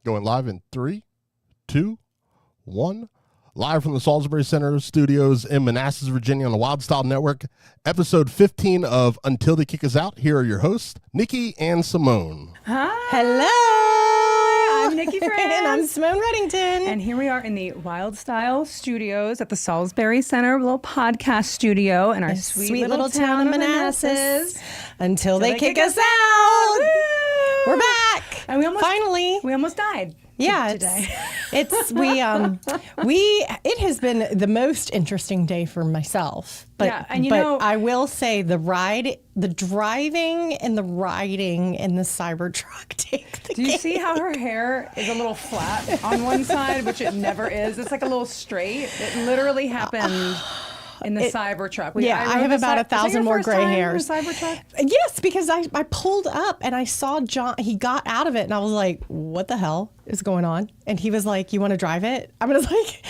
Going live in 3, 2, 1. Live from the Salisbury Center Studios in Manassas, Virginia on the Wylde Style Network. Episode 15 of Until They Kick Us Out. Here are your hosts, Nikki and Simone. Hi. Hello. I'm Nikki France. And I'm Simone Reddington. And here we are in the Wylde Style Studios at the Salisbury Center, little podcast studio in our sweet little town of Manassas. Until they kick us out. Woo! We're back. And we almost died. Yeah, today. It has been the most interesting day for myself. But, Yeah, and I will say the driving and the riding in the Cybertruck take the Do you cake. see how her hair is a little flat on one side, which it never is? It's like a little straight. It literally happened in the Cybertruck. I have about 1,000 more gray hairs. Cybertruck? Yes, because I pulled up and I saw John. He got out of it and I was like, what the hell is going on? And he was like, you want to drive it? I was like,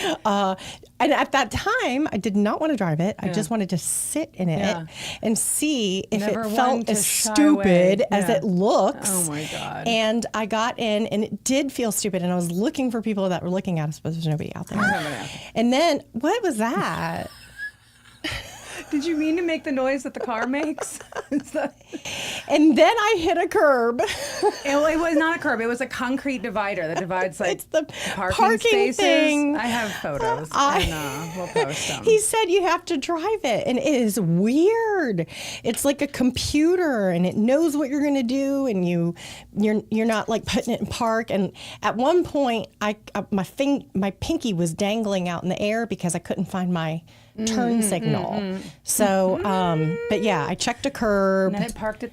and at that time, I did not want to drive it. I just wanted to sit in it and see if Never it one felt to as shy stupid away. as it looks. Oh my God. And I got in and it did feel stupid. And I was looking for people that were looking at us, but there's nobody out there. And then, what was that? Did you mean to make the noise that the car makes? And then I hit a curb. It was not a curb. It was a concrete divider that divides like It's the parking spaces. thing. I have photos. We'll post them. He said you have to drive it, and it is weird. It's like a computer, and it knows what you're going to do, and you're not like putting it in park. And at one point, my pinky was dangling out in the air because I couldn't find my turn signal. So, but yeah, I checked a curb. And then it parked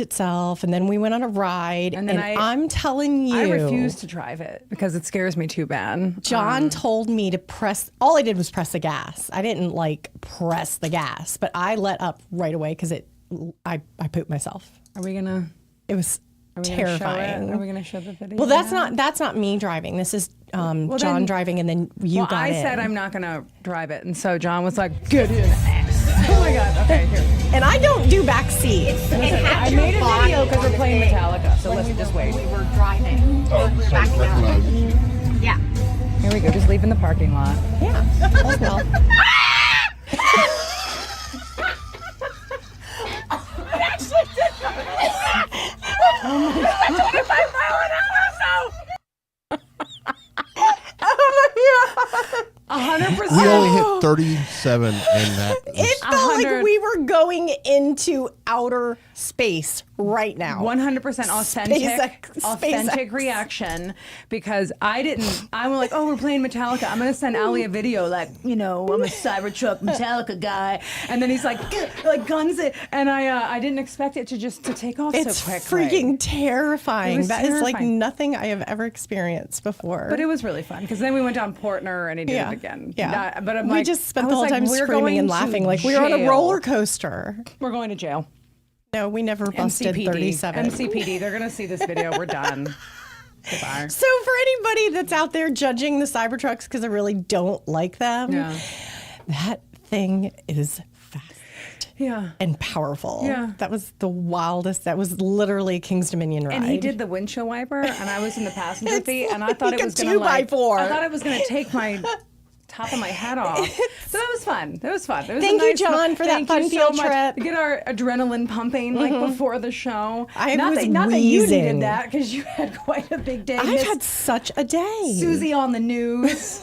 itself. And then we went on a ride. And I'm telling you, I refuse to drive it because it scares me too bad. John told me to press. All I did was press the gas. I didn't like press the gas, but I let up right away because I pooped myself. Are we gonna? It was terrifying. Are we gonna show the video? Well, that's not me driving. This is John driving, and then you got in. I said I'm not gonna drive it, and so John was like, "Get in." Oh my God. Okay, here. And I don't do back seats. I made a video because we're playing Metallica, so let's just wait. We were driving. We were backing up. Yeah. Here we go, just leaving the parking lot. Yeah. Oh, well. Oh my God. 100%. We only hit 37 in that. It felt like we were going into outer space right now. 100% authentic reaction, because I was like, oh, we're playing Metallica. I'm going to send Ali a video like, I'm a Cybertruck Metallica guy. And then he's like guns it. And I didn't expect it to take off It's so quickly. freaking terrifying. That is like terrifying. nothing I have ever experienced before. But it was really fun because then we went down Portner and he did it again. Yeah. But I'm we just spent the whole time screaming and laughing like we were on a roller coaster. We're going to jail. No, we never busted 37. MCPD, they're going to see this video. We're done. Goodbye. So for anybody that's out there judging the Cybertrucks because I really don't like them, that thing is fast. Yeah. And powerful. Yeah. That was the wildest. That was literally King's Dominion ride. And he did the windshield wiper, and I was in the passenger seat, and I thought like it was a going to 2x4. I thought it was going to take my top of my head off. So that was fun. It was Thank a you, nice John, for that fun field trip. To get our adrenaline pumping before the show. Not that you needed that because you had quite a big day. I've had such a day. Susie on the news.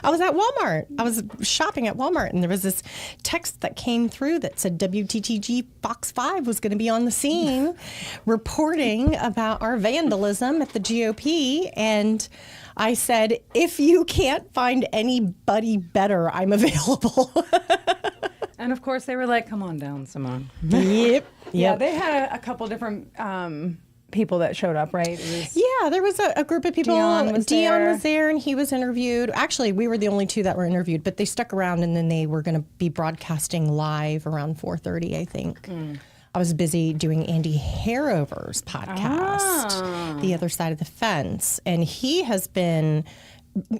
I was at Walmart. I was shopping at Walmart, and there was this text that came through that said WTTG Fox 5 was going to be on the scene reporting about our vandalism at the GOP. And I said, if you can't find anybody better, I'm available. And of course, they were like, come on down, Simone. Yep. Yeah, they had a couple different people that showed up, right? Yeah, there was a group of people. Dion was there, and he was interviewed. Actually, we were the only two that were interviewed, but they stuck around, and then they were going to be broadcasting live around 4:30, I think. I was busy doing Andy Harover's podcast, The Other Side of the Fence, and he has been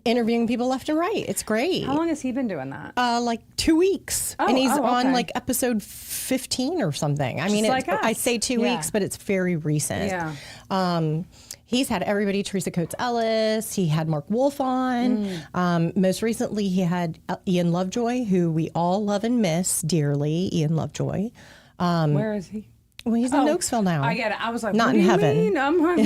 interviewing people left and right. It's great. How long has he been doing that? Like 2 weeks. And he's okay. on like episode 15 or something. I mean, like us. I say 2 weeks, but it's very recent. Yeah. He's had everybody, Teresa Coates Ellis. He had Mark Wolf on. Most recently, he had Ian Lovejoy, who we all love and miss dearly. Ian Lovejoy. Where is he? Well, he's in Oaksville now. I get it. I was like, not what in do you heaven. mean? I'm like, what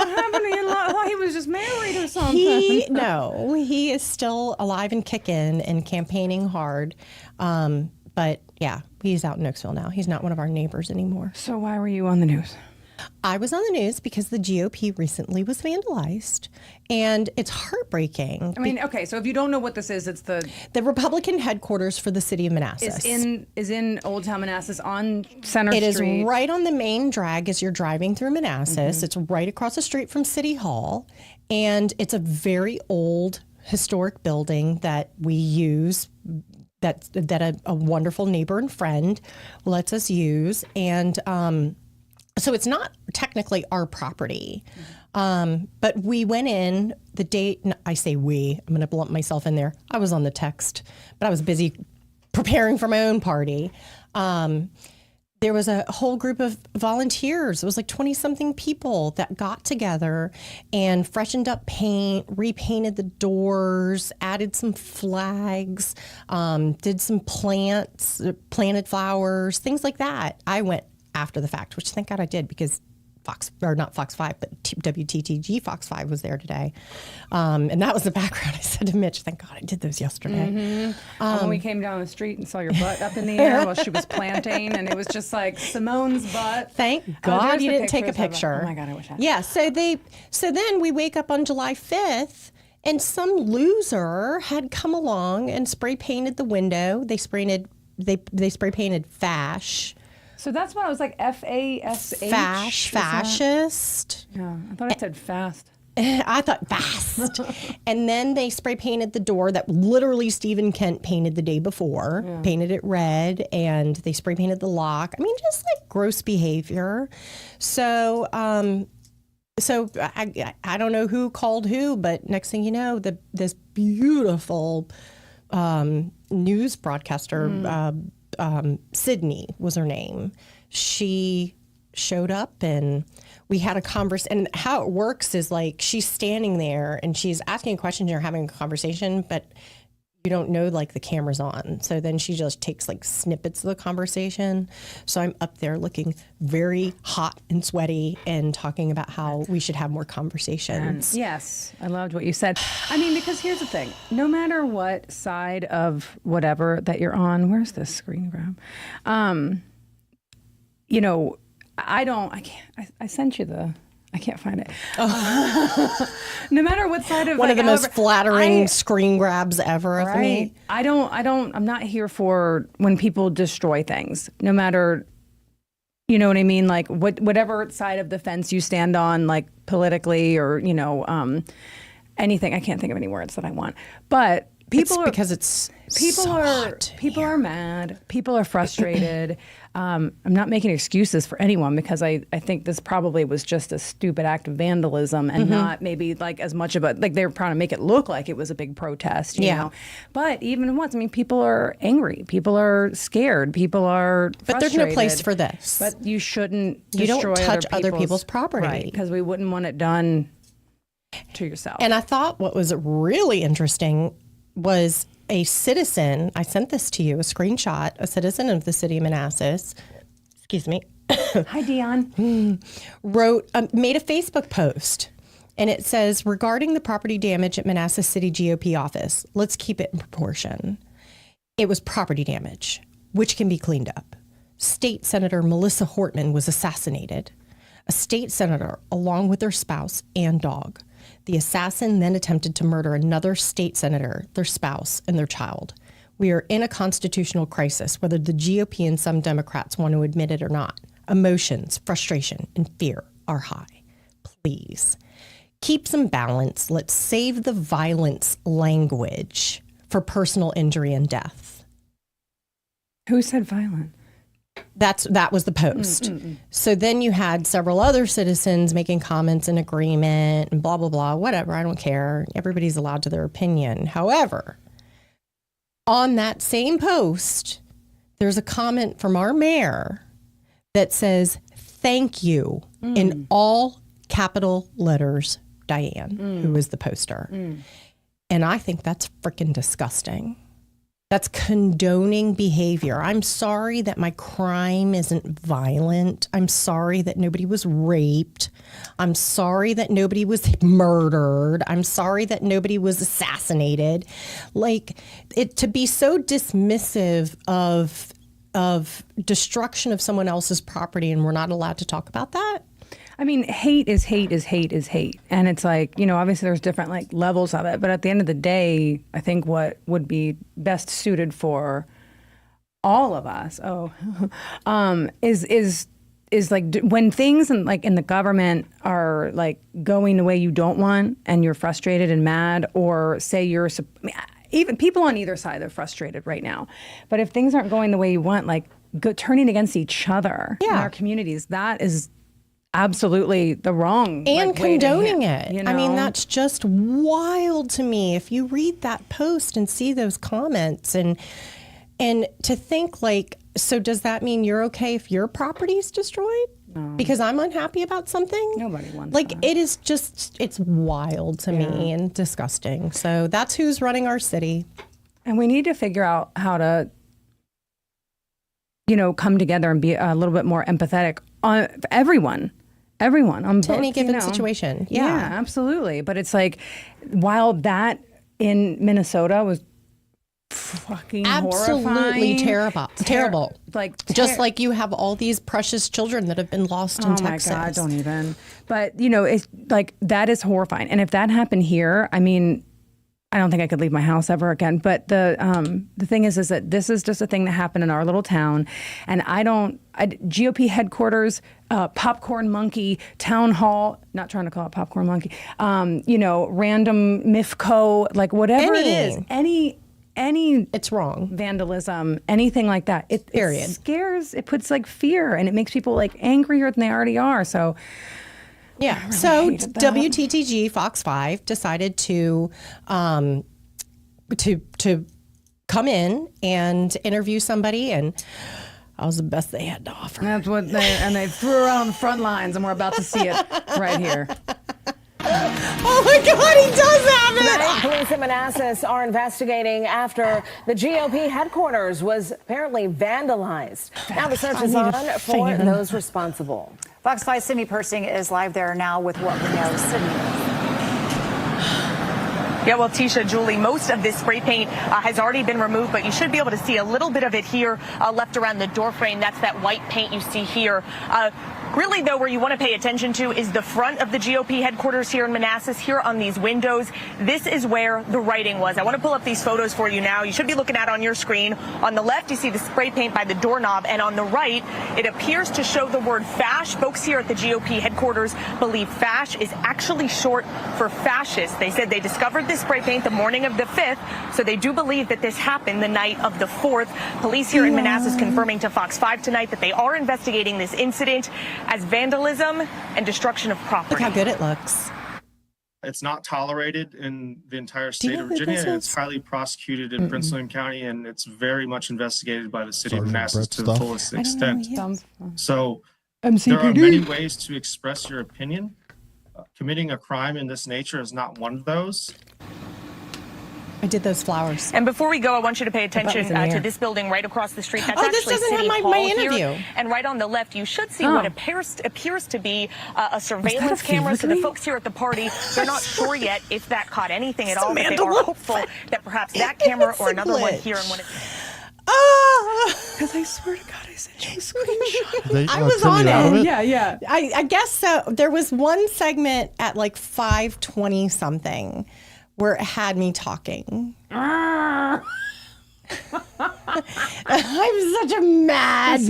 happened to Ian? I thought he was just married or something. No, he is still alive and kicking and campaigning hard. But yeah, he's out in Oaksville now. He's not one of our neighbors anymore. So why were you on the news? I was on the news because the GOP recently was vandalized, and it's heartbreaking. I mean, okay, so if you don't know what this is, it's the Republican headquarters for the city of Manassas. is in Old Town Manassas on Center Street. It is right on the main drag as you're driving through Manassas. It's right across the street from City Hall, and it's a very old historic building that we use. That a wonderful neighbor and friend lets us use, and so it's not technically our property, but we went in the day. I say we. I'm going to lump myself in there. I was on the text, but I was busy preparing for my own party. There was a whole group of volunteers. It was like 20-something people that got together and freshened up paint, repainted the doors, added some flags, did some plants, planted flowers, things like that. I went after the fact, which thank God I did, because not Fox 5, but WTTG Fox 5 was there today. And that was the background. I said to Mitch, thank God I did those yesterday. When we came down the street and saw your butt up in the air while she was planting, and it was just like Simone's butt. Thank God there's you the didn't take a pictures of it. picture. Oh my God, I wish I had. Yeah, so then we wake up on July 5th, and some loser had come along and spray painted the window. They spray painted fash. So that's when I was like FASH. Fascist. Yeah, I thought it said fast. I thought fast. And then they spray painted the door that literally Stephen Kent painted the day before, painted it red, and they spray painted the lock. I mean, just like gross behavior. So, I don't know who called who, but next thing you know, this beautiful news broadcaster, Sydney was her name. She showed up and we had a conversation. And how it works is like she's standing there and she's asking questions and you're having a conversation, but you don't know like the camera's on. So then she just takes like snippets of the conversation. So I'm up there looking very hot and sweaty and talking about how we should have more conversations. Yes, I loved what you said. I mean, because here's the thing. No matter what side of whatever that you're on, where's this screen grab? I sent you I can't find it. No matter what side of One of the most flattering screen grabs ever of me. I'm not here for when people destroy things, no matter, you know what I mean? Like whatever side of the fence you stand on, like politically or, anything. I can't think of any words that I want, but people are mad. People are frustrated. I'm not making excuses for anyone because I think this probably was just a stupid act of vandalism and not maybe like as much of like they were trying to make it look like it was a big protest, you know. But even once, I mean, people are angry. People are scared. People are frustrated. But there's no place for this. But you shouldn't You don't destroy touch other people's property. Right, because we wouldn't want it done to yourself. And I thought what was really interesting was a citizen, I sent this to you, a screenshot, a citizen of the city of Manassas, excuse me. Hi, Dion. Made a Facebook post, and it says, regarding the property damage at Manassas City GOP office, let's keep it in proportion. It was property damage, which can be cleaned up. State Senator Melissa Hortman was assassinated. A state senator, along with their spouse and dog. The assassin then attempted to murder another state senator, their spouse, and their child. We are in a constitutional crisis, whether the GOP and some Democrats want to admit it or not. Emotions, frustration, and fear are high. Please keep some balance. Let's save the violence language for personal injury and death. Who said violent? That was the post. So then you had several other citizens making comments in agreement and blah, blah, blah, whatever. I don't care. Everybody's allowed to their opinion. However, on that same post, there's a comment from our mayor that says, thank you in all capital letters, Diane, who is the poster. And I think that's freaking disgusting. That's condoning behavior. I'm sorry that my crime isn't violent. I'm sorry that nobody was raped. I'm sorry that nobody was murdered. I'm sorry that nobody was assassinated. Like, it to be so dismissive of destruction of someone else's property, and we're not allowed to talk about that. I mean, hate is hate is hate is hate. And it's like, obviously there's different like levels of it. But at the end of the day, I think what would be best suited for all of us, is like when things in the government are like going the way you don't want and you're frustrated and mad, or say even people on either side are frustrated right now. But if things aren't going the way you want, like turning against each other in our communities, that is absolutely the wrong and condoning it. I mean, that's just wild to me. If you read that post and see those comments and to think like, so does that mean you're okay if your property is destroyed? No. Because I'm unhappy about something? Nobody wants like that. It is just, it's wild to me and disgusting. So that's who's running our city. And we need to figure out how to, come together and be a little bit more empathetic on everyone on to both, any given situation. Yeah, absolutely. But it's like, while that in Minnesota was fucking absolutely horrifying, terrible. Just like you have all these precious children that have been lost in Texas. Oh my God, don't even. But it's like, that is horrifying. And if that happened here, I mean, I don't think I could leave my house ever again. But the thing is that this is just a thing that happened in our little town, and GOP headquarters, popcorn monkey, town hall. Not trying to call it popcorn monkey. Random MIFCO, like whatever it is, any. It's wrong. Vandalism, anything like that. It scares. It puts like fear, and it makes people like angrier than they already are. So. Yeah. Really, so WTTG Fox 5 decided to come in and interview somebody, and that was the best they had to offer. That's what they threw her on the front lines, and we're about to see it right here. Oh my God, he does have it! Tonight, police in Manassas are investigating after the GOP headquarters was apparently vandalized. Now the search is on for those responsible. Fox 5's Sydney Persing is live there now with what we know. Sydney. Yeah, well, Tisha, Julie, most of this spray paint has already been removed, but you should be able to see a little bit of it here left around the door frame. That's that white paint you see here. Really, though, where you want to pay attention to is the front of the GOP headquarters here in Manassas. Here on these windows, this is where the writing was. I want to pull up these photos for you now. You should be looking at on your screen. On the left, you see the spray paint by the doorknob, and on the right, it appears to show the word FASH. Folks here at the GOP headquarters believe FASH is actually short for fascist. They said they discovered this spray paint the morning of the 5th, so they do believe that this happened the night of the 4th. Police here in Manassas confirming to Fox 5 tonight that they are investigating this incident as vandalism and destruction of property. Look how good it looks. It's not tolerated in the entire state of Virginia. And it's highly prosecuted in Prince William County, and it's very much investigated by the city of Manassas to the fullest extent. So there are many ways to express your opinion. Committing a crime in this nature is not one of those. I did those flowers. And before we go, I want you to pay attention to this building right across the street. That's this actually doesn't City have Hall my interview. Here. And right on the left, you should see what appears to be a surveillance camera. So the folks here at the party, they're not sure yet if that caught anything at all, but they are hopeful that perhaps that camera or another one here in one of because I swear to God, I sent you a screenshot. I was on it. Yeah. I guess so. There was one segment at like 5:20 something where it had me talking. I'm such a mad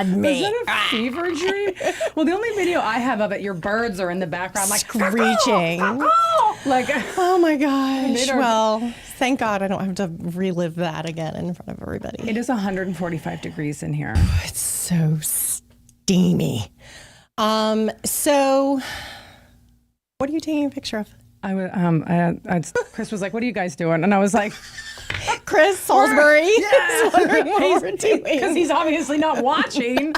me. Was that a fever dream? Well, the only video I have of it, your birds are in the background, like screeching. Like, oh my gosh. Well, thank God I don't have to relive that again in front of everybody. It is 145 degrees in here. It's so steamy. So what are you taking a picture of? Chris was like, "What are you guys doing?" And I was like, "Chris Salisbury is wondering what we're doing because he's obviously not watching."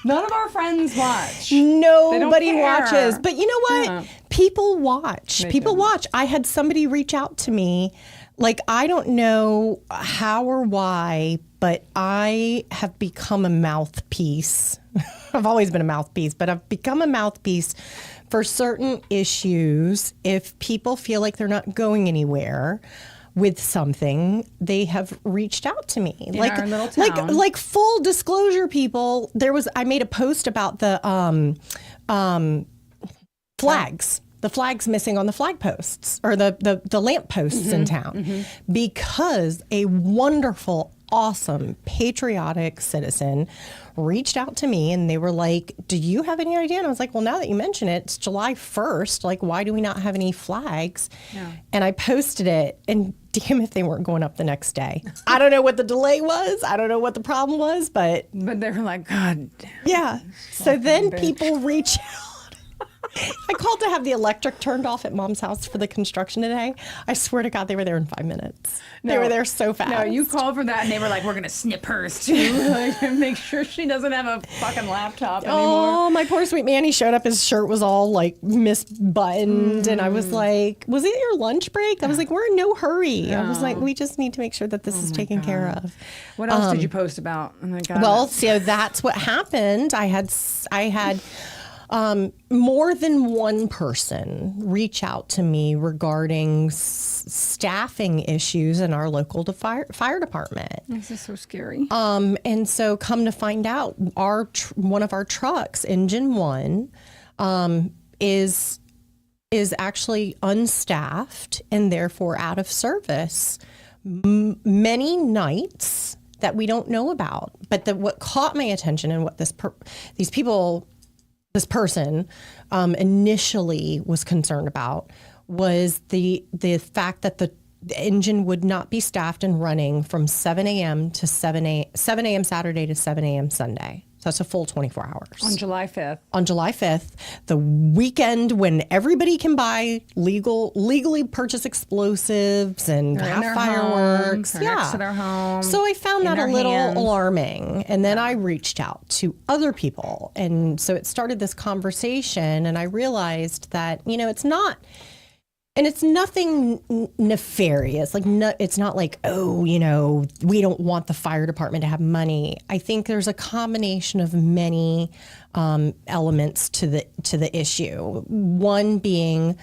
None of our friends watch. Nobody watches. But you know what? Yeah. People watch. People do. watch. I had somebody reach out to me. Like, I don't know how or why, but I have become a mouthpiece. I've always been a mouthpiece, but I've become a mouthpiece for certain issues. If people feel like they're not going anywhere with something, they have reached out to me. In our little town. Like full disclosure, people. I made a post about the flags. The flags missing on the flag posts or the lamp posts in town, because a wonderful, awesome, patriotic citizen reached out to me and they were like, do you have any idea? And I was like, well, now that you mention it, it's July 1st. Like, why do we not have any flags? Yeah. And I posted it, and damn if they weren't going up the next day. I don't know what the delay was. I don't know what the problem was, but they were like, God damn. Yeah. So then people reach out. I called to have the electric turned off at Mom's house for the construction today. I swear to God, they were there in 5 minutes. They were there so fast. No, you called for that, and they were like, we're going to snip hers, too. Like, make sure she doesn't have a fucking laptop anymore. Oh, my poor sweet man. He showed up. His shirt was all, like, misbuttoned. And I was like, was it your lunch break? I was like, we're in no hurry. I was like, we just need to make sure that this is taken care of. What else did you post about? Oh, my God. Well, so that's what happened. I had more than one person reach out to me regarding staffing issues in our local fire department. This is so scary. And so come to find out, one of our trucks, Engine 1, is actually unstaffed and therefore out of service many nights that we don't know about. But what caught my attention and what this person initially was concerned about was the fact that the engine would not be staffed and running from 7 a.m. to 7 a.m. Saturday to 7 a.m. Sunday. So that's a full 24 hours. On July 5th. On July 5th, the weekend when everybody can buy legally purchase explosives and have fireworks. Next to their home. So I found that a little alarming. And then I reached out to other people. And so it started this conversation, and I realized that, it's not. And it's nothing nefarious. Like, it's not like, we don't want the fire department to have money. I think there's a combination of many elements to the issue. One being,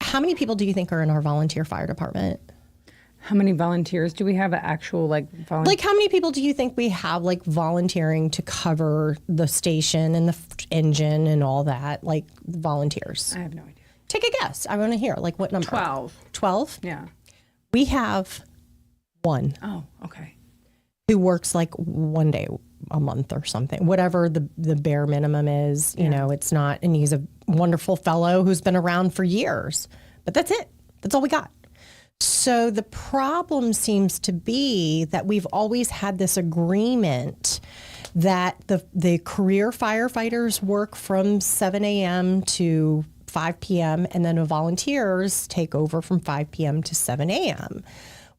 how many people do you think are in our volunteer fire department? How many volunteers do we have? Actual volunteers? Like, how many people do you think we have volunteering to cover the station and the engine and all that? Like, volunteers. I have no idea. Take a guess. I want to hear, what number? 12. 12? Yeah. We have one. Oh, okay. Who works 1 day a month or something, whatever the bare minimum is. You know, it's not, and he's a wonderful fellow who's been around for years. But that's it. That's all we got. So the problem seems to be that we've always had this agreement that the career firefighters work from 7 a.m. to 5 p.m. and then the volunteers take over from 5 p.m. to 7 a.m.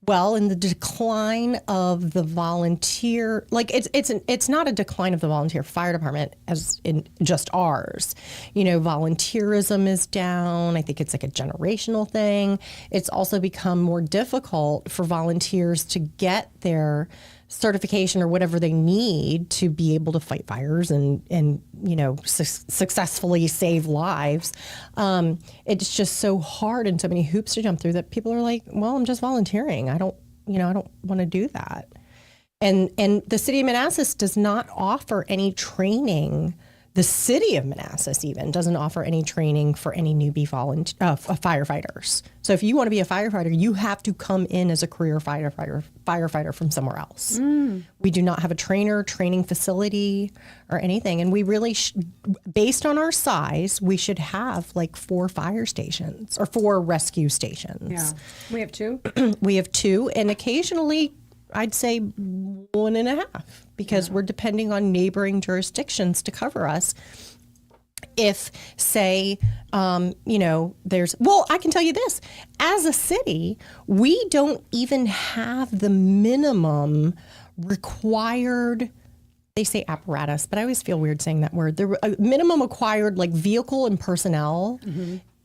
Well, in the decline of the volunteer, it's not a decline of the volunteer fire department as in just ours. Volunteerism is down. I think it's a generational thing. It's also become more difficult for volunteers to get their certification or whatever they need to be able to fight fires and successfully save lives. It's just so hard and so many hoops to jump through that people are like, well, I'm just volunteering. I don't want to do that. And the city of Manassas does not offer any training. The city of Manassas even doesn't offer any training for any newbie firefighters. So if you want to be a firefighter, you have to come in as a career firefighter from somewhere else. We do not have a training facility or anything. And we really, based on our size, we should have 4 fire stations or 4 rescue stations. Yeah. We have 2? We have 2, and occasionally I'd say 1.5, because we're depending on neighboring jurisdictions to cover us. If, say, I can tell you this. As a city, we don't even have the minimum required they say apparatus, but I always feel weird saying that word. There were a minimum acquired like vehicle and personnel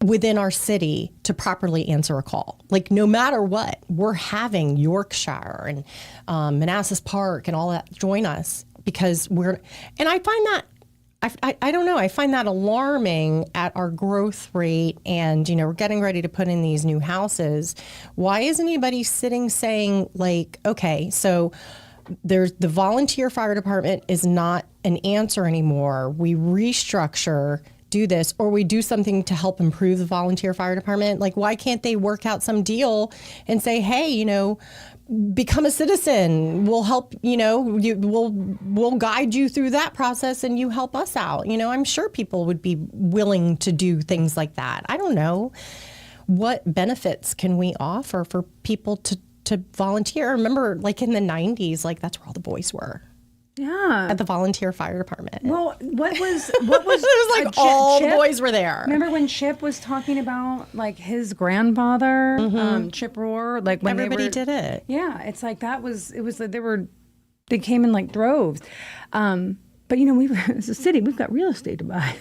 within our city to properly answer a call. Like no matter what, we're having Yorkshire and Manassas Park and all that join us because and I find that, I don't know, I find that alarming at our growth rate and, we're getting ready to put in these new houses. Why is anybody sitting saying like, okay, so there's the volunteer fire department is not an answer anymore. We restructure, do this, or we do something to help improve the volunteer fire department. Like, why can't they work out some deal and say, hey, become a citizen. We'll help, we'll guide you through that process and you help us out. I'm sure people would be willing to do things like that. I don't know. What benefits can we offer for people to volunteer? I remember like in the 90s, like that's where all the boys were. Yeah. At the volunteer fire department. Well, what was it was like all the boys were there. Remember when Chip was talking about like his grandfather, Chip Rohr, like when everybody did it. Yeah, it's like it was like they came in like droves. But as a city, we've got real estate to buy.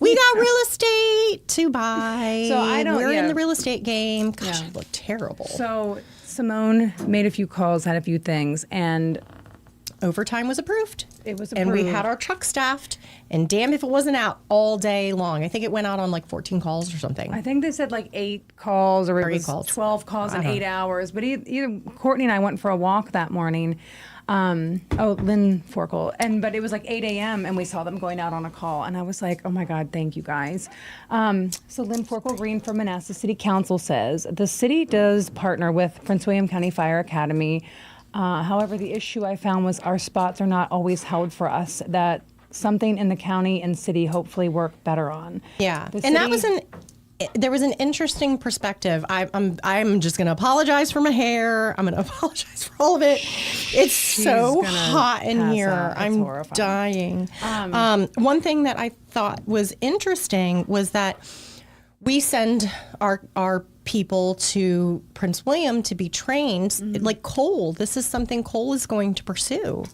We got real estate to buy. So we're in the real estate game. Gosh, it looked terrible. So Simone made a few calls, had a few things, and overtime was approved. It was approved. And we had our truck staffed, and damn if it wasn't out all day long. I think it went out on like 14 calls or something. I think they said like 8 calls or it was 12 calls in 8 hours. But either Courtney and I went for a walk that morning. Lynn Forkel. But it was like 8 a.m. and we saw them going out on a call. And I was like, oh my God, thank you guys. So Lynn Forkel Green from Manassas City Council says, the city does partner with Prince William County Fire Academy. However, the issue I found was our spots are not always held for us, that something in the county and city hopefully work better on. Yeah. And that was there was an interesting perspective. I'm just going to apologize for my hair. I'm going to apologize for all of it. It's so hot in here. I'm horrifying. dying. One thing that I thought was interesting was that we send our people to Prince William to be trained. Like Cole, this is something Cole is going to pursue.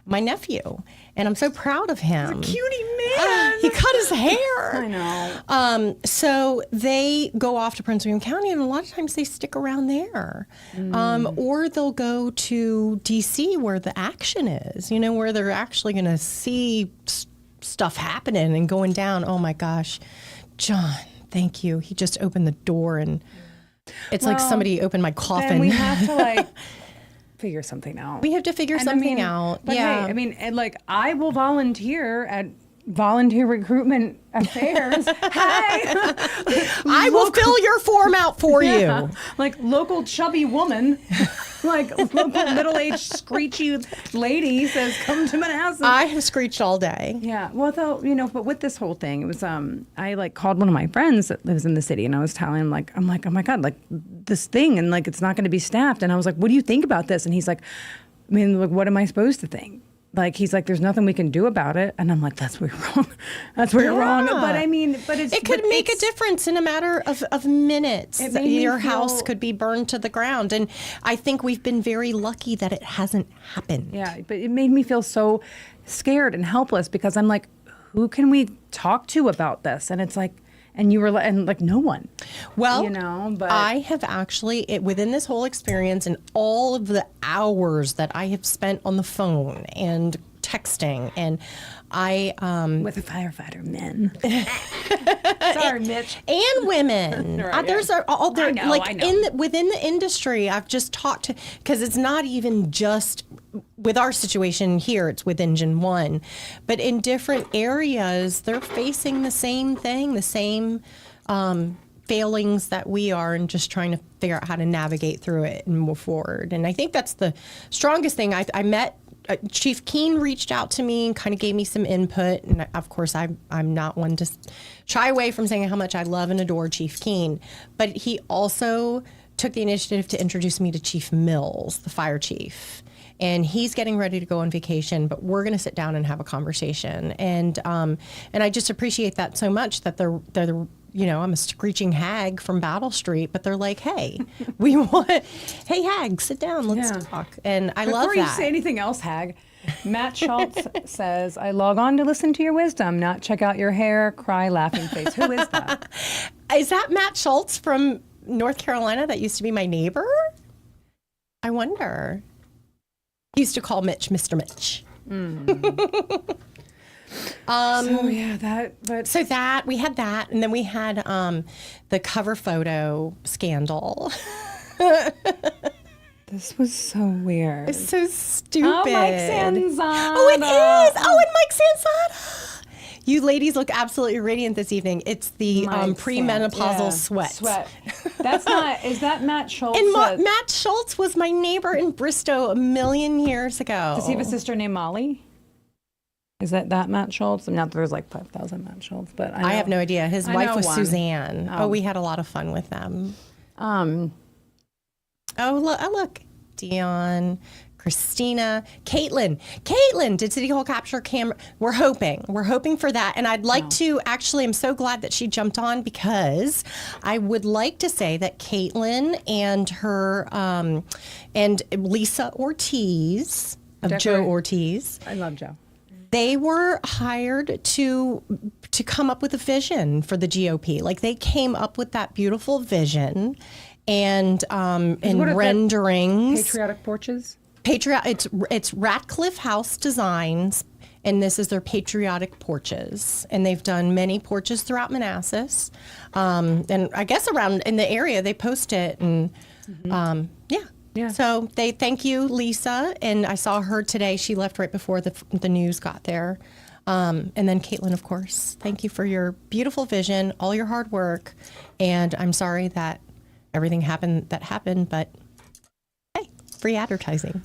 My nephew, and I'm so proud of him. He's a cutie man. He cut his hair. I know. So they go off to Prince William County, and a lot of times they stick around there, or they'll go to D.C. where the action is. Where they're actually going to see stuff happening and going down. Oh my gosh, John, thank you. He just opened the door, and it's like somebody opened my coffin. Then we have to figure something out. We have to figure something out. But yeah. Hey, I will volunteer at volunteer recruitment affairs. Hi. I will fill your form out for you. Like local chubby woman, like local middle-aged screechy lady says, come to Manassas. I have screeched all day. Yeah. Well, though, but with this whole thing, it was, I called one of my friends that lives in the city and I was telling him I'm like, oh my God, this thing and it's not going to be staffed. And I was like, what do you think about this? And he's like, what am I supposed to think? He's like, there's nothing we can do about it. And I'm like, that's where you're wrong. That's where you're wrong. But it could make a difference in a matter of minutes. Your house could be burned to the ground. And I think we've been very lucky that it hasn't happened. Yeah, but it made me feel so scared and helpless because I'm like, who can we talk to about this? And it's like, and you were no one. Well, but I have actually, within this whole experience and all of the hours that I have spent on the phone and texting, and I with a firefighter men. Sorry, Mitch. And women. Right, there's all there. I know. Within the industry, I've just talked to, because it's not even just with our situation here, it's with Engine 1, but in different areas, they're facing the same thing, the same failings that we are, and just trying to figure out how to navigate through it and move forward. And I think that's the strongest thing. I met Chief Keene reached out to me and kind of gave me some input. And of course, I'm not one to shy away from saying how much I love and adore Chief Keene. But he also took the initiative to introduce me to Chief Mills, the fire chief. And he's getting ready to go on vacation, but we're going to sit down and have a conversation. And I just appreciate that so much that they're I'm a screeching hag from Battle Street, but they're like, hey, hey, hag, sit down, let's talk. And I love that. Before you say anything else, hag, Matt Schultz says, I log on to listen to your wisdom, not check out your hair, cry, laughing face. Who is that? Is that Matt Schultz from North Carolina that used to be my neighbor? I wonder. He used to call Mitch Mr. Mitch. So that we had that, and then we had the cover photo scandal. This was so weird. It's so stupid. Oh, Mike Sanzada. Oh, it is. Oh, and Mike Sanzada. You ladies look absolutely radiant this evening. It's the premenopausal sweat. That's not. Is that Matt Schultz? And Matt Schultz was my neighbor in Bristow a million years ago. Does he have a sister named Molly? Is that Matt Schultz? Not that there's like 5,000 Matt Schultz, but I have no idea. His wife was one. Suzanne. Oh, we had a lot of fun with them. Look. Dion, Christina, Caitlin. Did City Hall capture camera? We're hoping for that. And I'd like to, actually, I'm so glad that she jumped on, because I would like to say that Caitlin and her, and Lisa Ortiz of Joe Ortiz. I love Joe. They were hired to come up with a vision for the GOP. Like, they came up with that beautiful vision. And renderings. Patriotic porches? It's Ratcliffe House Designs, and this is their patriotic porches. And they've done many porches throughout Manassas. And I guess around in the area they post it. And yeah. So they thank you, Lisa. And I saw her today. She left right before the news got there. And then Caitlin, of course. Thank you for your beautiful vision, all your hard work. And I'm sorry that everything happened, but hey, free advertising.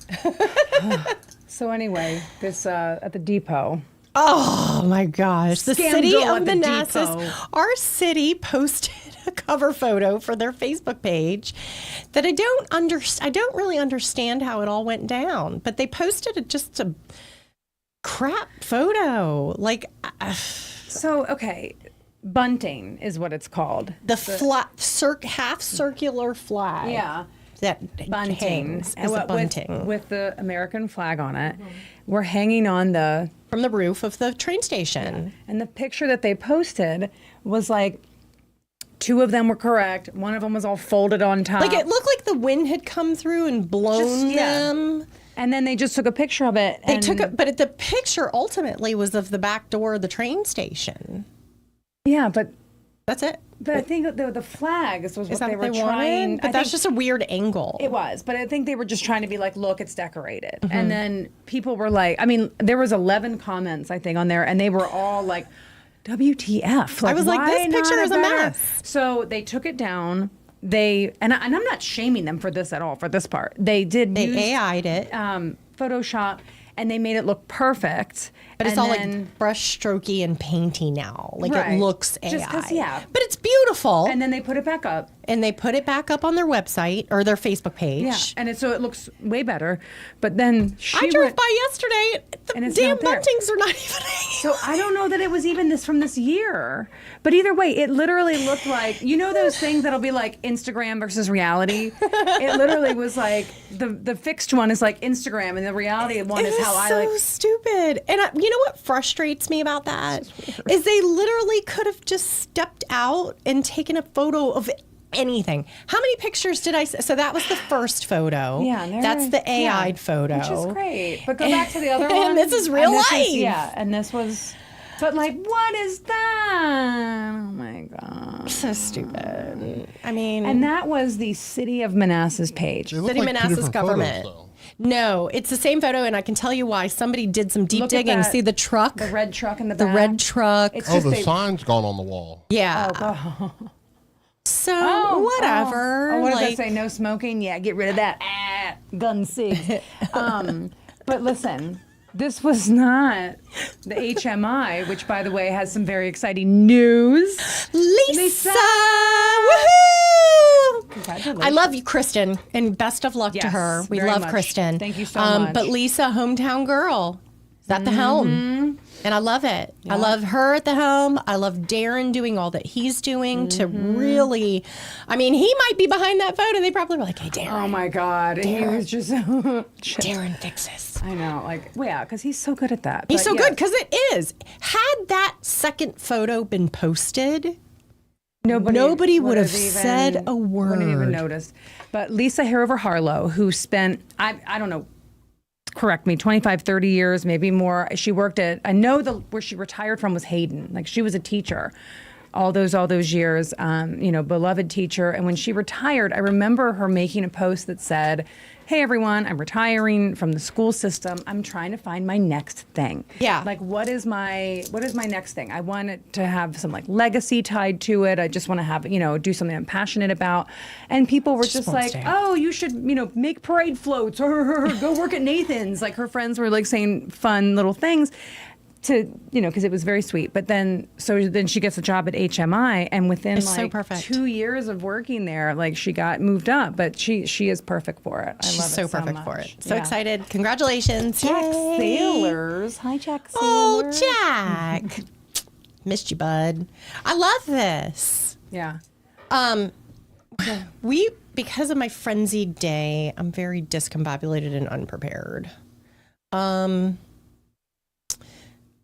So anyway, this at the depot. Oh my gosh. The Scandal city at of the Manassas, depot. our city posted a cover photo for their Facebook page that I don't really understand how it all went down, but they posted just a crap photo. Like, okay. Bunting is what it's called. The flat, half circular flag. Yeah. That bunting. hangs as a bunting. With the American flag on it. We're hanging on from the roof of the train station. Yeah. And the picture that they posted was like, two of them were correct. One of them was all folded on top. Like, it looked like the wind had come through and blown them. And then they just took a picture of it. But the picture ultimately was of the back door of the train station. Yeah, but that's it. But I think the flags was what they were trying. But that's just a weird angle. It was, but I think they were just trying to be like, look, it's decorated. Mm-hmm. And then people were like, I mean, there was 11 comments, I think, on there, and they were all like, WTF. Like, I was like, this picture is a mess. So they took it down. And I'm not shaming them for this at all, for this part. They use AI'd it. Photoshop, and they made it look perfect. But it's all like brush strokey and painty now. Like, it looks AI. Just 'cause, But it's beautiful. And then they put it back up. And they put it back up on their website or their Facebook page. Yeah, and so it looks way better. But then I drove by yesterday. The damn buntings are not even hanging. So I don't know that it was even from this year. But either way, it literally looked like, you know those things that'll be like Instagram versus reality? It literally was like, the fixed one is like Instagram, and the reality one is how I like. It was so stupid. And you know what frustrates me about that? Is they literally could have just stepped out and taken a photo of anything. How many pictures did I see? So that was the first photo. Yeah, that's the AI'd photo. Which is great. But go back to the other one. And this is real life. And this was... But like, what is that? Oh my God. So stupid. I mean... And that was the City of Manassas page. City of Manassas government. No, it's the same photo, and I can tell you why. Somebody did some deep digging. See the truck? The red truck in the back? The red truck. The sign's gone on the wall. Yeah. Oh, so, whatever. Oh, what does that say? No smoking? Yeah, get rid of that. Gun cigs. But listen, this was not the HMI, which, by the way, has some very exciting news. Lisa! Woohoo! Congratulations. I love you, Kristen, and best of luck to her. We love much. Kristen. Thank you so much. But Lisa, hometown girl, is at the helm. And I love it. Yeah. I love her at the helm. I love Darren doing all that he's doing to really, I mean, he might be behind that photo. They probably were like, hey, Darren. Oh my God. Darren. He was just. Darren fixes. I know. Like, well, yeah, because he's so good at that. He's so good because it is. Had that second photo been posted, nobody would have said a word. Wouldn't even noticed. But Lisa Harrover Harlow, who spent, I don't know, correct me, 25, 30 years, maybe more. She worked at, I know where she retired from was Hayden. Like, she was a teacher all those years, beloved teacher. And when she retired, I remember her making a post that said, hey everyone, I'm retiring from the school system. I'm trying to find my next thing. Yeah. Like, what is my next thing? I want it to have some like legacy tied to it. I just want to have, do something I'm passionate about. And people were just like, oh, you should, make parade floats or go work at Nathan's. Like, her friends were like saying fun little things to, because it was very sweet. But then she gets a job at HMI, and within 2 years of working there, like, she got moved up. But she is perfect for it. I love it so perfect much. for it. So excited! Congratulations, Jack Yay. Sailors. Hi, Jack Sailors. Oh, Jack, missed you, bud. I love this. Yeah. Because of my frenzied day, I'm very discombobulated and unprepared.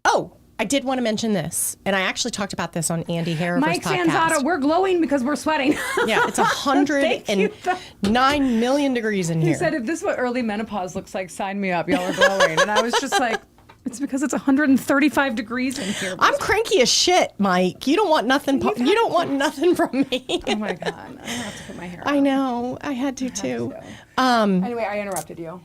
Oh, I did want to mention this, and I actually talked about this on Andy Harriver's Mike podcast. Sanzata, we're glowing because we're sweating. Yeah, it's 109 million degrees in here. He said, if this is what early menopause looks like, sign me up. Y'all are glowing. And I was just like, it's because it's 135 degrees in here. I'm cranky as shit, Mike. You don't want nothing. You don't want nothing from me. Oh my God, I have to put my hair. I know. I had to too. Anyway, I interrupted you.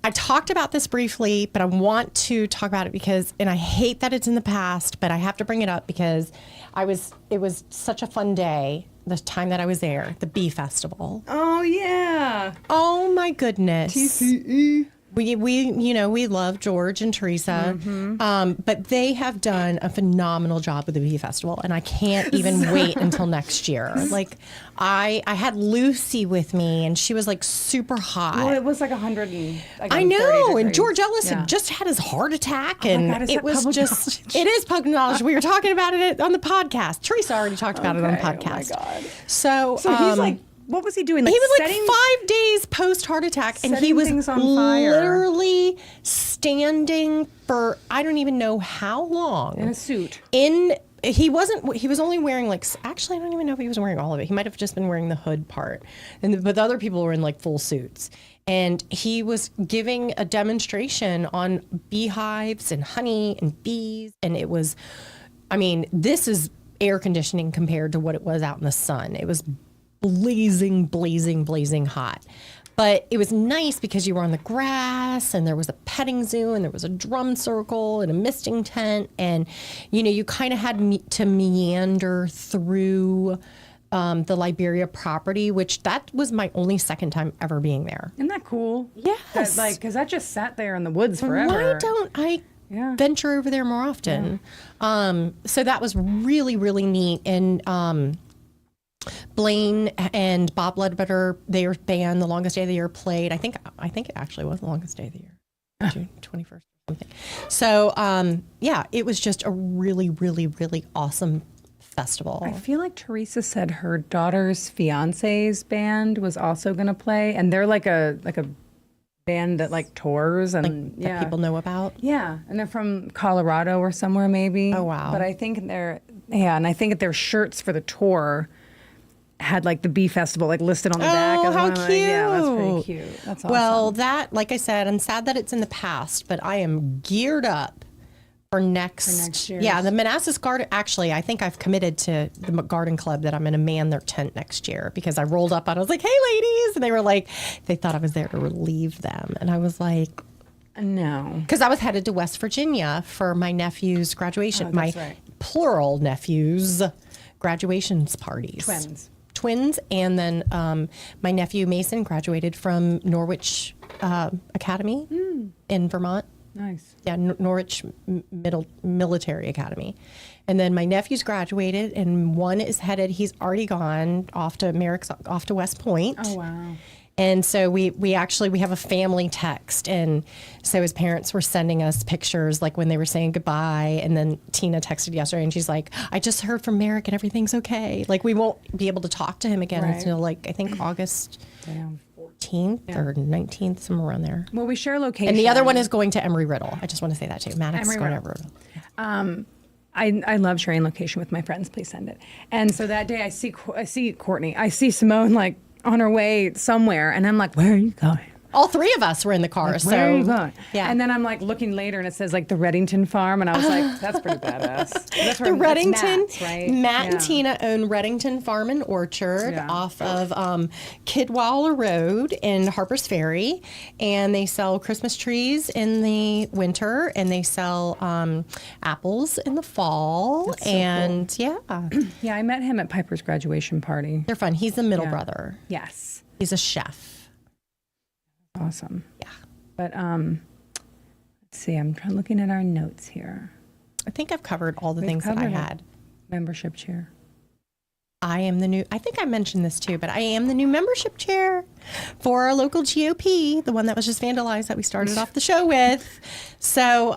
I talked about this briefly, but I want to talk about it because, and I hate that it's in the past, but I have to bring it up because it was such a fun day, the time that I was there, the Bee Festival. Oh yeah. Oh my goodness. TCE. We love George and Teresa, but they have done a phenomenal job with the Bee Festival, and I can't even wait until next year. Like, I had Lucy with me, and she was like super hot. Well, it was like 100 and I know, degrees. and George Ellis had just had his heart attack, and God, it was just, knowledge? It is public knowledge. We were talking about it on the podcast. Teresa already talked about it on the podcast. Oh my God. So he's like, what was he doing? Like, he was like 5 days post heart attack, and he was literally standing for I don't even know how long in a suit. He was only wearing actually I don't even know if he was wearing all of it. He might have just been wearing the hood part, but the other people were in like full suits. And he was giving a demonstration on beehives and honey and bees, and it was, this is air conditioning compared to what it was out in the sun. It was blazing, blazing, blazing hot. But it was nice because you were on the grass, and there was a petting zoo, and there was a drum circle and a misting tent. And, you kind of had to meander through the Liberia property, which that was my only second time ever being there. Isn't that cool? Yes. Because that just sat there in the woods forever. Why don't I venture over there more often? Yeah. So that was really, really neat. And Blaine and Bob Ledbetter, their band, The Longest Day of the Year, played. I think it actually was The Longest Day of the Year, June 21st or something. So, it was just a really, really, really awesome festival. I feel like Teresa said her daughter's fiance's band was also going to play, and they're like a band that like tours and that people know about. Yeah, and they're from Colorado or somewhere maybe. Oh wow! But I think and I think their shirts for the tour had like the Bee Festival like listed on the back. Oh, how cute! Yeah, that's pretty cute. That's awesome. Well, like I said, I'm sad that it's in the past, but I am geared up for next year. Yeah, the Manassas Garden. Actually, I think I've committed to the garden club that I'm going to man their tent next year because I rolled up and I was like, "Hey, ladies," and they were like, they thought I was there to relieve them, and I was like, "No," because I was headed to West Virginia for my nephew's graduation. Plural nephews' graduations parties. Twins, and then my nephew Mason graduated from Norwich Academy in Vermont. Nice. Yeah, Norwich Military Academy. And then my nephew's graduated, and one is headed, he's already gone off to West Point. Oh, wow. And so we have a family text. And so his parents were sending us pictures like when they were saying goodbye. And then Tina texted yesterday and she's like, I just heard from Merrick and everything's okay. Like we won't be able to talk to him again until like, I think August 14th or 19th, somewhere around there. Well, we share location. And the other one is going to Embry-Riddle. I just want to say that too. Maddox is going to Embry-Riddle. I love sharing location with my friends. Please send it. And so that day I see Courtney. I see Simone like on her way somewhere. And I'm like, where are you going? All three of us were in the car. Like, where are you going? Yeah. And then I'm like looking later and it says like the Reddington Farm. And I was like, that's pretty badass. That's The Reddington, Matt's, right? Matt and Tina own Reddington Farm and Orchard off of Kidwalla Road in Harper's Ferry. And they sell Christmas trees in the winter and they sell apples in the fall. That's so and cool. Yeah, I met him at Piper's graduation party. They're fun. He's the middle brother. Yes. He's a chef. Awesome. Yeah. But let's see, I'm looking at our notes here. I think I've covered all the things that I had. Membership chair. I think I mentioned this too, but I am the new membership chair for our local GOP, the one that was just vandalized that we started off the show with. So,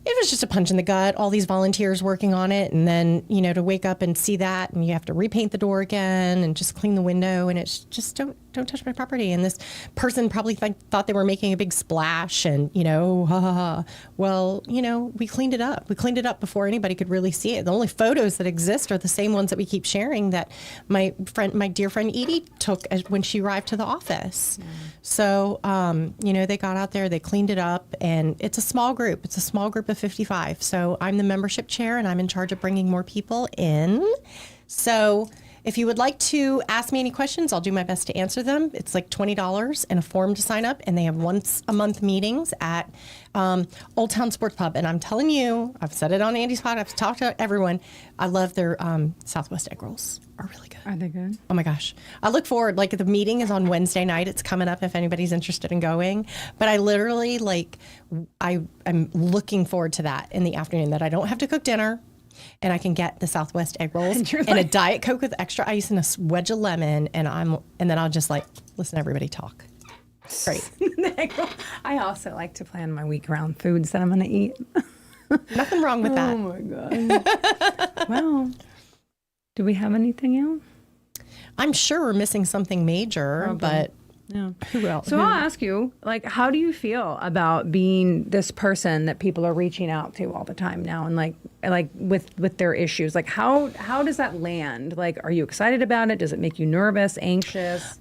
it was just a punch in the gut, all these volunteers working on it. And then, to wake up and see that and you have to repaint the door again and just clean the window. And it's just don't touch my property. And this person probably thought they were making a big splash and, well, we cleaned it up. We cleaned it up before anybody could really see it. The only photos that exist are the same ones that we keep sharing that my dear friend Edie took when she arrived to the office. So, they got out there, they cleaned it up, and it's a small group. It's a small group of 55. So I'm the membership chair and I'm in charge of bringing more people in. So if you would like to ask me any questions, I'll do my best to answer them. It's like $20 and a form to sign up, and they have once a month meetings at Old Town Sports Pub. And I'm telling you, I've said it on Andy's pod, I've talked to everyone, I love their Southwest egg rolls. Are really good. Are they good? Oh my gosh. I look forward, the meeting is on Wednesday night. It's coming up if anybody's interested in going. But I literally, I'm looking forward to that in the afternoon, that I don't have to cook dinner. And I can get the Southwest egg rolls and a Diet Coke with extra ice and a wedge of lemon, and then I'll just listen to everybody talk. Great. I also like to plan my week around foods that I'm going to eat. Nothing wrong with that. Oh my God. Well, do we have anything else? I'm sure we're missing something major, but yeah. Who else? So I'll ask you, how do you feel about being this person that people are reaching out to all the time now, and like with their issues? How does that land? Are you excited about it? Does it make you nervous, anxious?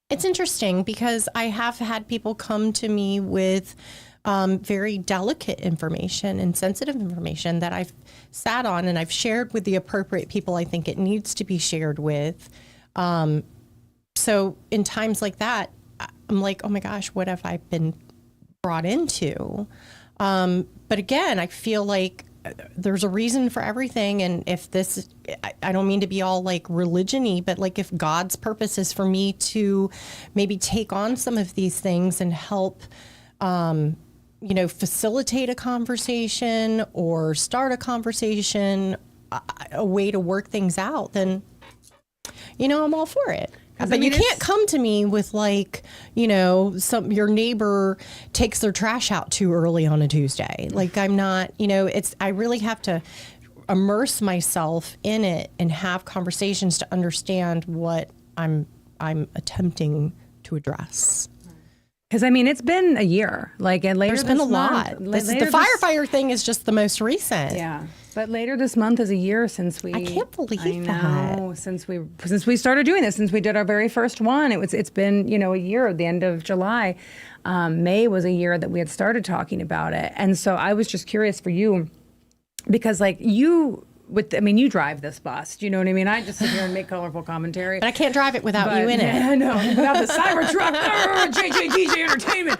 It's interesting because I have had people come to me with very delicate information and sensitive information that I've sat on and I've shared with the appropriate people I think it needs to be shared with. So in times like that, I'm like, oh my gosh, what have I been brought into? But again, I feel like there's a reason for everything. And if this, I don't mean to be all religion-y, but if God's purpose is for me to maybe take on some of these things and help, facilitate a conversation or start a conversation, a way to work things out, then I'm all for it. But you can't come to me with your neighbor takes their trash out too early on a Tuesday. I'm not, I really have to immerse myself in it and have conversations to understand what I'm attempting to address. Because it's been a year. There's been a lot. The firefighter thing is just the most recent. Yeah. But later this month is a year since we. I can't believe that. Since we started doing this, since we did our very first one, it's been a year. At the end of July, May was a year that we had started talking about it, and so I was just curious for you, because you drive this bus. Do you know what I mean? I just sit here and make colorful commentary. But I can't drive it without you in it. I know. Without the Cybertruck, JJDJ Entertainment.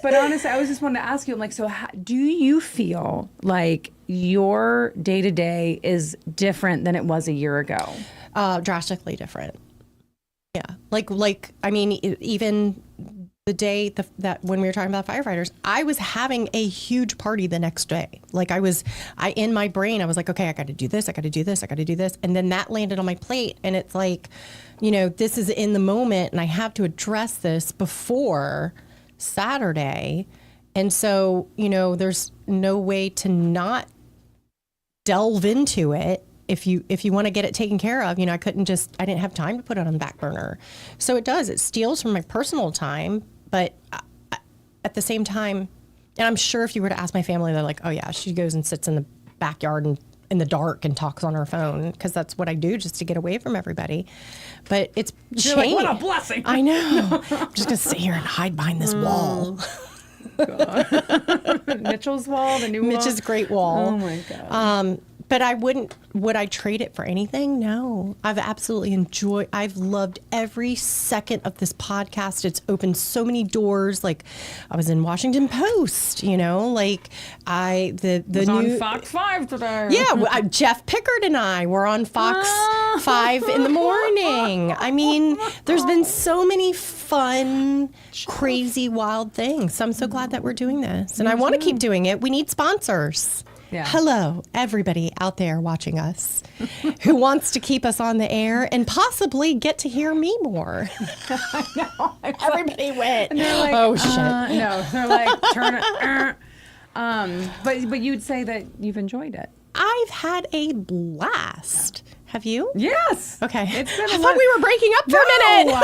But honestly, I was just wanting to ask you, so do you feel like your day-to-day is different than it was a year ago? Drastically different. Yeah. Even the day that when we were talking about firefighters, I was having a huge party the next day. Like in my brain, I was like, okay, I got to do this. I got to do this. I got to do this. And then that landed on my plate. And it's like, this is in the moment and I have to address this before Saturday. And so, there's no way to not delve into it. If you want to get it taken care of, I didn't have time to put it on the back burner. So it steals from my personal time. But at the same time, and I'm sure if you were to ask my family, they're like, oh yeah, she goes and sits in the backyard and in the dark and talks on her phone because that's what I do just to get away from everybody. But it's changed. Like, what a blessing. I know. I'm just going to sit here and hide behind this wall. Mitchell's wall, the new wall. Mitch's great wall. Oh my God. But would I trade it for anything? No. I've loved every second of this podcast. It's opened so many doors. Like I was in Washington Post, like the was new on Fox 5 today. Yeah, Jeff Pickard and I were on Fox 5 in the morning. I mean, there's been so many fun, crazy, wild things. So I'm so glad that we're doing this. And I want to keep doing it. We need sponsors. Yeah. Hello, everybody out there watching us who wants to keep us on the air and possibly get to hear me more. I know. Everybody went. And they're like, oh, shit. No, they're like, turn it. But you'd say that you've enjoyed it. I've had a blast. Have you? Yes. Okay. It's been I thought we were breaking up for a minute.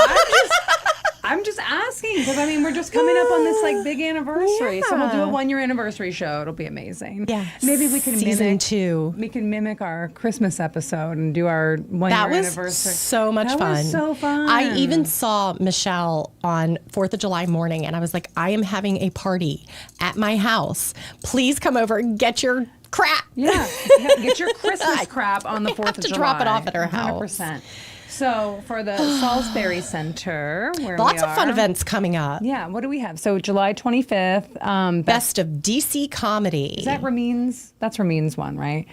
I'm just asking because we're just coming up on this like big anniversary, Yeah. so we'll do a 1-year anniversary show. It'll be amazing. Yeah, maybe we can season mimic 2. We can mimic our Christmas episode and do our 1-year anniversary. That was so much fun. That was so fun. I even saw Michelle on 4th of July morning, and I was like, I am having a party at my house. Please come over and get your crap. Yeah, get your Christmas crap on the 4th of July. To drop it off at her house. 100%. So for the Salisbury Center, where lots we are, of fun events coming up. Yeah, what do we have? So July 25th, Best of DC Comedy. Is that Ramin's? That's Ramin's one, right?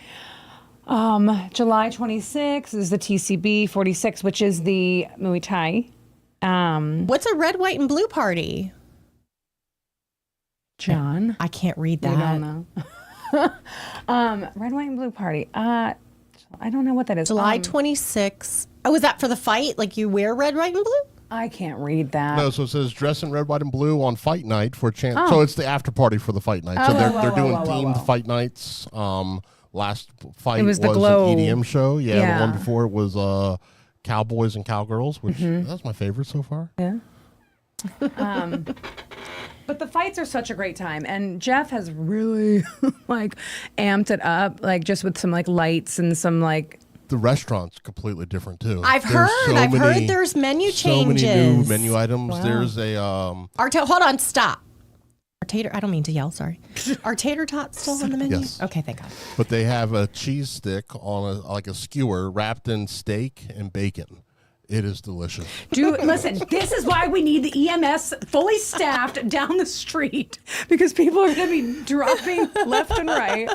July 26th is the TCB 46, which is the Muay Thai. What's a red, white, and blue party? John, I can't read that. You don't know. Red, white, and blue party. I don't know what that is. July 26th. Oh, is that for the fight? Like you wear red, white, and blue? I can't read that. No, so it says dress in red, white, and blue on fight night for a chance. So it's the after party for the fight night. So they're doing themed fight nights. Last fight was an EDM show. Yeah, the one before it was Cowboys and Cowgirls, which that's my favorite so far. Yeah. But the fights are such a great time, and Jeff has really like amped it up, like just with some like lights and some like. The restaurant's completely different too. I've heard there's menu changes. So many new menu items. Wow. There's a hold on, stop. Our tater. I don't mean to yell. Sorry. Are tater tots still on the menu? Yes. Okay, thank God. But they have a cheese stick on like a skewer wrapped in steak and bacon. It is delicious. Dude, listen, this is why we need the EMS fully staffed down the street because people are going to be dropping left and right.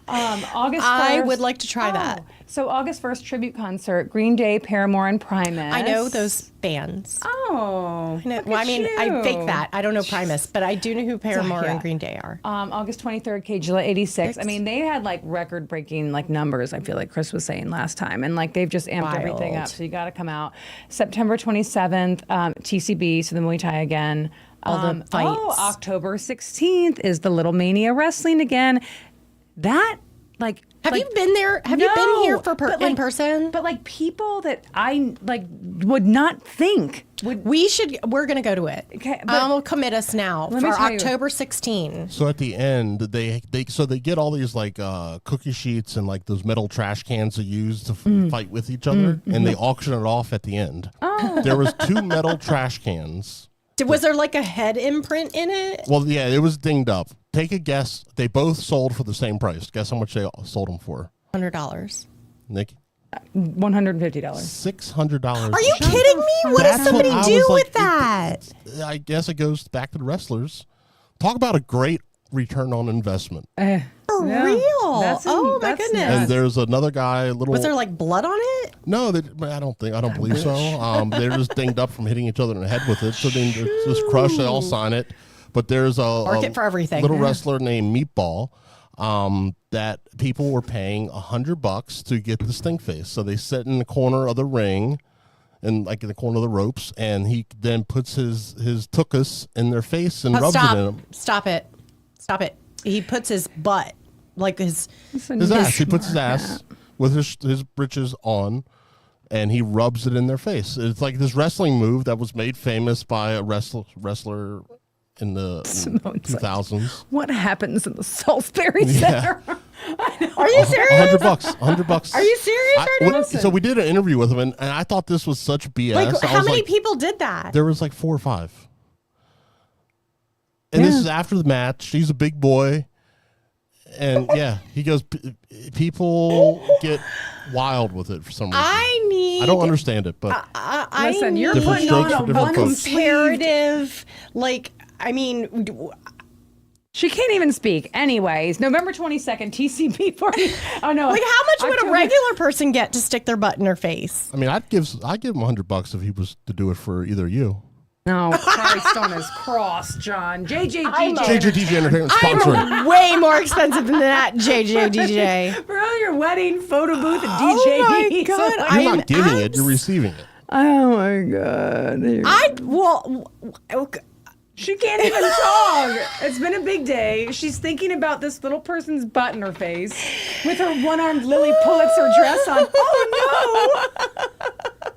August 1st. I would like to try that. So August 1st tribute concert, Green Day, Paramore, and Primus. I know those bands. Oh. I know. Well, I mean, I fake that. I don't know Primus, but I do know who Paramore and Green Day are. August 23rd, KGLA 86. I mean, they had like record-breaking like numbers, I feel like Chris was saying last time. And like they've just amped everything up. So you got to come out. September 27th, TCB, so the Muay Thai again. All the fights. Oh, October 16th is the Little Mania Wrestling again. That, like... Have you been there? Have you been here for in person? But like people that I like would not think would. We're going to go to it. Okay, I'll commit us now for October 16. So at the end, they get all these like cookie sheets and like those metal trash cans they use to fight with each other, and they auction it off at the end. Oh. There was 2 metal trash cans. Was there like a head imprint in it? Well, yeah, it was dinged up. Take a guess. They both sold for the same price. Guess how much they sold them for? $100. $150. Nikki? $600. Are you kidding me? What does somebody do with that? I guess it goes back to the wrestlers. Talk about a great return on investment. For for real? That's my goodness. And there's another guy, Was there like blood on it? No, I don't believe so. They're just dinged up from hitting each other in the head with it. So then it's just crushed. They all sign it. But there's a Market for everything. little wrestler named Meatball that people were paying $100 to get the stink face. So they sit in the corner of the ring and like in the corner of the ropes, and he then puts his tuchus in their face and rubs it in them. Stop it. He puts his butt, like his ass. He puts his ass with his britches on, and he rubs it in their face. It's like this wrestling move that was made famous by a wrestler in the 2000s. What happens in the Salisbury Center? Are you serious? $100. Are you serious? So we did an interview with him, and I thought this was such BS. Like, how many people did that? There was like 4 or 5. And this is after the match. He's a big boy. And he goes, people get wild with it for some reason. I don't understand it, but listen, you're different putting strokes on for a different folks. comparative, She can't even speak. Anyways, November 22nd, TCP party. Oh no! Like, how much would a regular person get to stick their butt in their face? I mean, I'd give him $100 if he was to do it for either you. No, Christ on his cross, John. JJDJ Entertainment sponsoring. I'm way more expensive than that, JJDJ. For all your wedding photo booth and DJ. Oh my God! You're not giving it; you're receiving it. Oh my God! She can't even talk. It's been a big day. She's thinking about this little person's butt in her face with her one-armed Lily Pulitzer dress on. Oh no!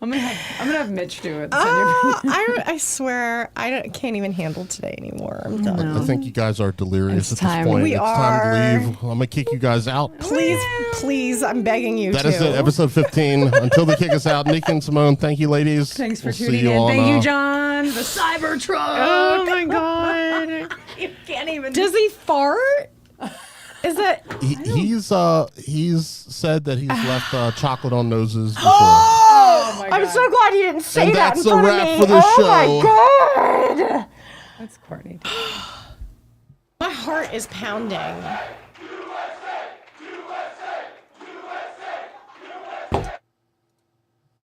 I'm gonna have Mitch do it. I swear can't even handle today anymore. I'm done. I think you guys are delirious It's at time. this point. We It's time to leave. I'm gonna kick you guys out. Please, I'm begging you. That is it. Episode 15. Until they kick us out, Nick and Simone, thank you, ladies. Thanks for We'll see tuning you in. on, Thank you, John. The Cybertruck. Oh my God! You can't even. Does he fart? Is that he's said that he's left chocolate on noses before. Oh my God. I'm so glad you didn't say And that that's in a front wrap of me. for the show. Oh my God! That's Courtney. My heart is pounding.